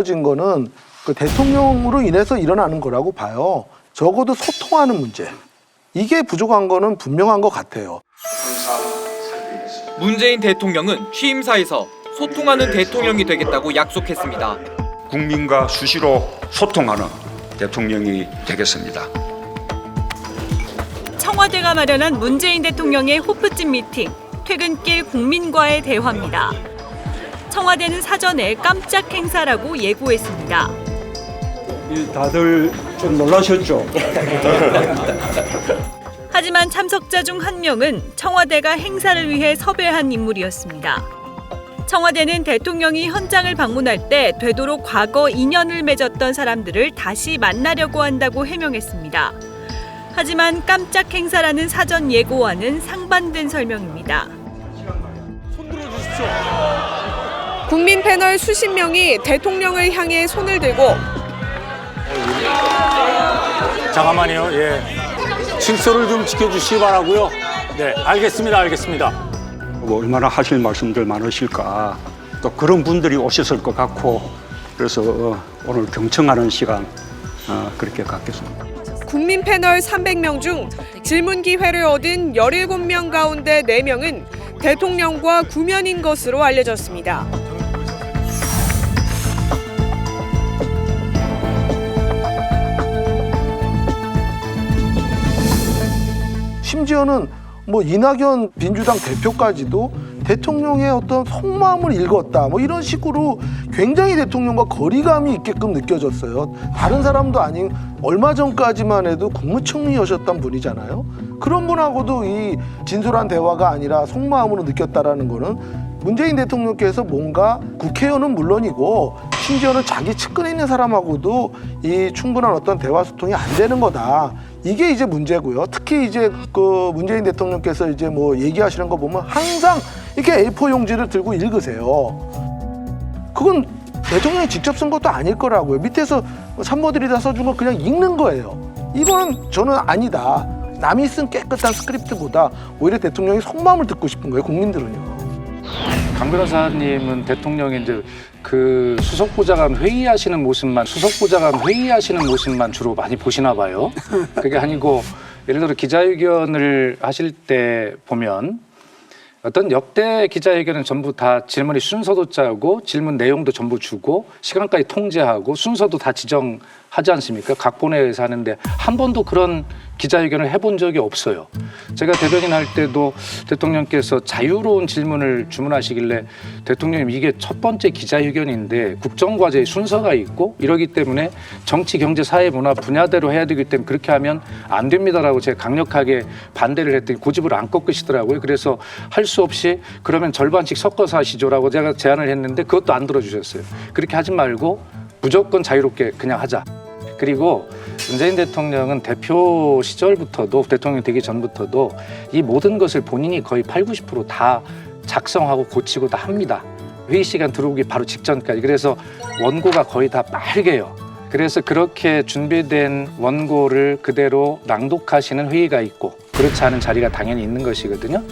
진 거는 그 대통령으로 인해서 일어나는 거라고 봐요. 적어도 소통하는 문제. 이게 부족한 거는 분명한 것 같아요. 문재인 대통령은 취임사에서 소통하는 대통령이 되겠다고 약속했습니다. 국민과 수시로 소통하는 대통령이 되겠습니다. 청와대가 마련한 문재인 대통령의 호프집 미팅, 퇴근길 국민과의 대화입니다. 청와대는 사전에 깜짝 행사라고 예고했습니다. 다들 좀 놀라셨죠? 하지만 참석자 중 한 명은 청와대가 행사를 위해 섭외한 인물이었습니다. 청와대는 대통령이 현장을 방문할 때 되도록 과거 인연을 맺었던 사람들을 다시 만나려고 한다고 해명했습니다. 하지만 깜짝 행사라는 사전 예고와는 상반된 설명입니다. 국민 패널 수십 명이 대통령을 향해 손을 들고 잠깐만요. 예. 질서를 좀 지켜주시기 바라고요. 네, 알겠습니다. 뭐 얼마나 하실 말씀들 많으실까. 또 그런 분들이 오셨을 것 같고 그래서 오늘 경청하는 시간 그렇게 갖겠습니다. 국민 패널 300명 중 질문 기회를 얻은 17명 가운데 4명은 대통령과 구면인 것으로 알려졌습니다. 심지어는 뭐 이낙연 민주당 대표까지도 대통령의 어떤 속마음을 읽었다. 뭐 이런 식으로 굉장히 대통령과 거리감이 있게끔 느껴졌어요. 다른 사람도 아닌 얼마 전까지만 해도 국무총리였었던 분이잖아요. 그런 분하고도 이 진솔한 대화가 아니라 속마음으로 느꼈다라는 거는 문재인 대통령께서 뭔가 국회의원은 물론이고 심지어는 자기 측근에 있는 사람하고도 이 충분한 어떤 대화 소통이 안 되는 거다. 이게 이제 문제고요. 특히 이제 그 문재인 대통령께서 이제 뭐 얘기하시는 거 보면 항상 이렇게 A4 용지를 들고 읽으세요. 그건 대통령이 직접 쓴 것도 아닐 거라고요. 밑에서参谋들이 다 써준 거 그냥 읽는 거예요. 이거는 저는 아니다. 남이 쓴 깨끗한 스크립트보다 오히려 대통령이 속마음을 듣고 싶은 거예요. 국민들은요. 강 변호사님은 대통령이 이제 그 수석보좌관 회의하시는 모습만 주로 많이 보시나 봐요. 그게 아니고 예를 들어 기자회견을 하실 때 보면 어떤 역대 기자회견은 전부 다 질문이 순서도 짜고 질문 내용도 전부 주고 시간까지 통제하고 순서도 다 지정하지 않습니까? 각본회에서 하는데 한 번도 그런 기자회견을 해본 적이 없어요. 제가 대변인 할 때도 대통령께서 자유로운 질문을 주문하시길래 대통령님 이게 첫 번째 기자회견인데 국정과제의 순서가 있고 이러기 때문에 정치, 경제, 사회, 문화 분야대로 해야 되기 때문에 그렇게 하면 안 됩니다라고 제가 강력하게 반대를 했더니 고집을 안 꺾으시더라고요. 그래서 할 수 없이 그러면 절반씩 섞어서 하시죠라고 제가 제안을 했는데 그것도 안 들어주셨어요. 그렇게 하지 말고 무조건 자유롭게 그냥 하자. 그리고 문재인 대통령은 대표 시절부터도 대통령이 되기 전부터도 이 모든 것을 본인이 거의 80, 90% 작성하고 고치고 다 합니다. 회의 시간 들어오기 바로 직전까지. 그래서 원고가 거의 다 빨개요. 그래서 그렇게 준비된 원고를 그대로 낭독하시는 회의가 있고 그렇지 않은 자리가 당연히 있는 것이거든요.